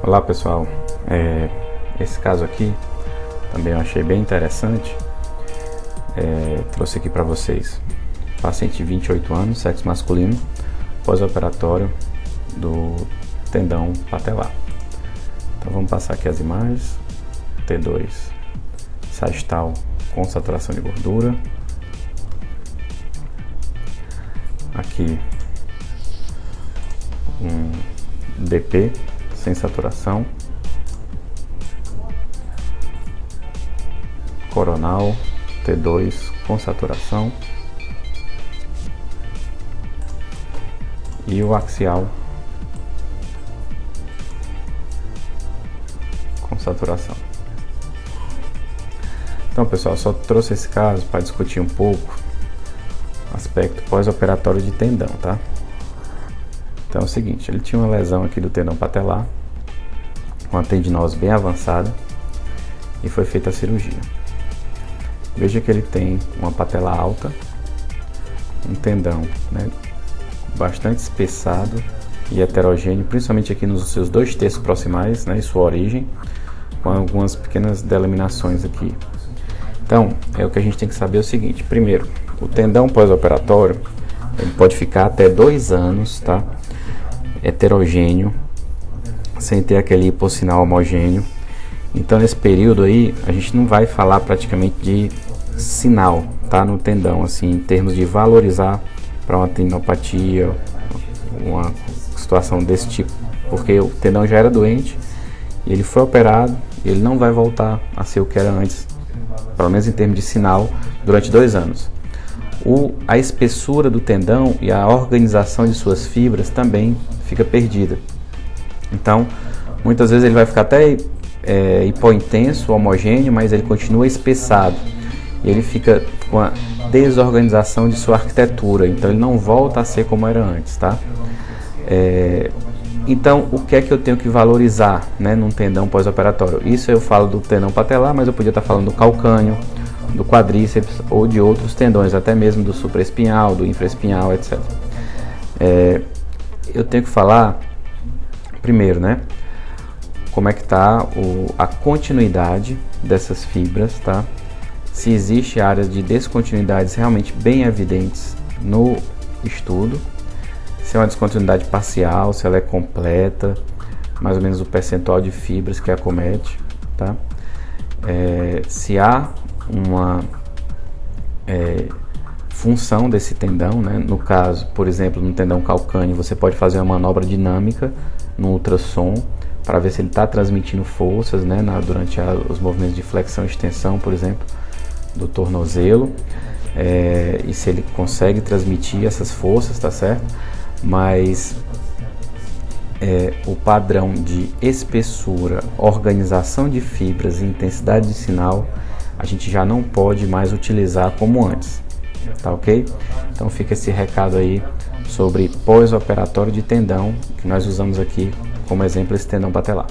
Olá pessoal, esse caso aqui também eu achei bem interessante, trouxe aqui para vocês. Paciente de 28 anos, sexo masculino, pós-operatório do tendão patelar. Então vamos passar aqui as imagens. T2 sagital com saturação de gordura. Aqui um DP sem saturação, coronal T2 com saturação e o axial com saturação. Então pessoal, só trouxe esse caso para discutir um pouco o aspecto pós-operatório de tendão, tá? Então é o seguinte, ele tinha uma lesão aqui do tendão patelar, uma tendinose bem avançada, e foi feita a cirurgia. Veja que ele tem uma patela alta, um tendão, né, bastante espessado e heterogêneo, principalmente aqui nos seus 2/3 proximais, né, e sua origem, com algumas pequenas delaminações aqui. Então, o que a gente tem que saber é o seguinte: primeiro, o tendão pós-operatório, ele pode ficar até 2 anos, tá? Heterogêneo, sem ter aquele hipossinal homogêneo. Então nesse período aí a gente não vai falar praticamente de sinal, tá, no tendão, assim, em termos de valorizar para uma tendinopatia, uma situação desse tipo, porque o tendão já era doente, ele foi operado, ele não vai voltar a ser o que era antes, pelo menos em termos de sinal, durante 2 anos. A espessura do tendão e a organização de suas fibras também fica perdida. Então, muitas vezes ele vai ficar até hipointenso, homogêneo, mas ele continua espessado. E ele fica com a desorganização de sua arquitetura, então ele não volta a ser como era antes, tá? Então, o que é que eu tenho que valorizar, né, num tendão pós-operatório? Isso eu falo do tendão patelar, mas eu podia estar falando do calcâneo, do quadríceps ou de outros tendões, até mesmo do supraespinhal, do infraespinhal, etc. Eu tenho que falar primeiro, né, como é que está a continuidade dessas fibras, tá? Se existe áreas de descontinuidades realmente bem evidentes no estudo, se é uma descontinuidade parcial, se ela é completa, mais ou menos o percentual de fibras que acomete, tá? Se há uma função desse tendão, né? No caso, por exemplo, no tendão calcâneo, você pode fazer uma manobra dinâmica no ultrassom para ver se ele está transmitindo forças, né, durante os movimentos de flexão e extensão, por exemplo, do tornozelo, e se ele consegue transmitir essas forças, tá certo? Mas o padrão de espessura, organização de fibras e intensidade de sinal a gente já não pode mais utilizar como antes, tá ok? Então fica esse recado aí sobre pós-operatório de tendão, que nós usamos aqui como exemplo esse tendão patelar.